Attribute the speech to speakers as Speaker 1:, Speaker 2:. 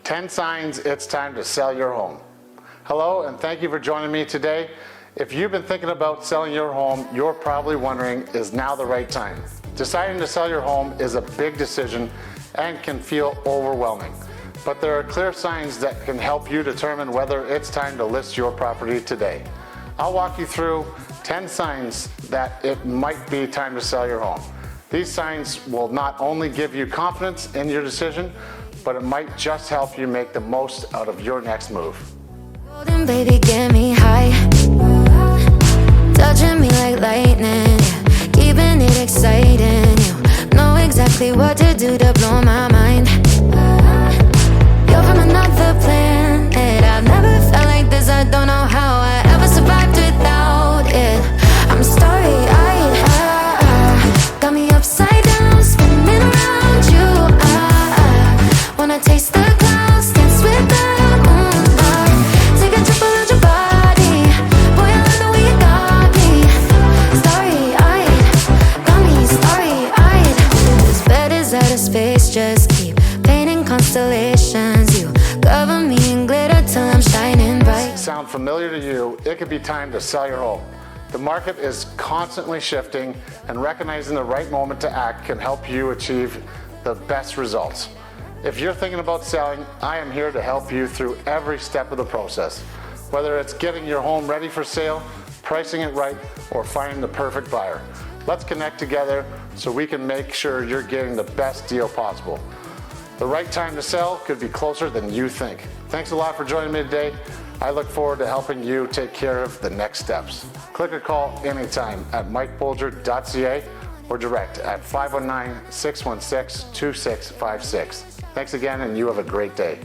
Speaker 1: 10 signs it's time to sell your home. Hello, and thank you for joining me today. If you've been thinking about selling your home, you're probably wondering, is now the right time? Deciding to sell your home is a big decision and can feel overwhelming. But there are clear signs that can help you determine whether it's time to list your property today. I'll walk you through 10 signs that it might be time to sell your home. These signs will not only give you confidence in your decision, but it might just help you make the most out of your next move.
Speaker 2: Golden baby, get me high, touching me like lightning, keeping it exciting. You know exactly what to do to blow my mind. You're from another planet. I've never felt like this. I don't know how I ever survived without it. I'm starry-eyed, got me upside down, spinning around you. Wanna taste the clouds, dance with the moon. Take a trip around your body. Boy, I love the way you got me. Starry-eyed, got me starry-eyed. This bed is out of space, just keep painting constellations. You cover me in glitter till I'm shining bright.
Speaker 1: Sound familiar to you? It could be time to sell your home. The market is constantly shifting, and recognizing the right moment to act can help you achieve the best results. If you're thinking about selling, I am here to help you through every step of the process. Whether it's getting your home ready for sale, pricing it right, or finding the perfect buyer. Let's connect together so we can make sure you're getting the best deal possible. The right time to sell could be closer than you think. Thanks a lot for joining me today. I look forward to helping you take care of the next steps. Click or call anytime at mikebolger.ca or direct at 519-616-2656. Thanks again, and you have a great day.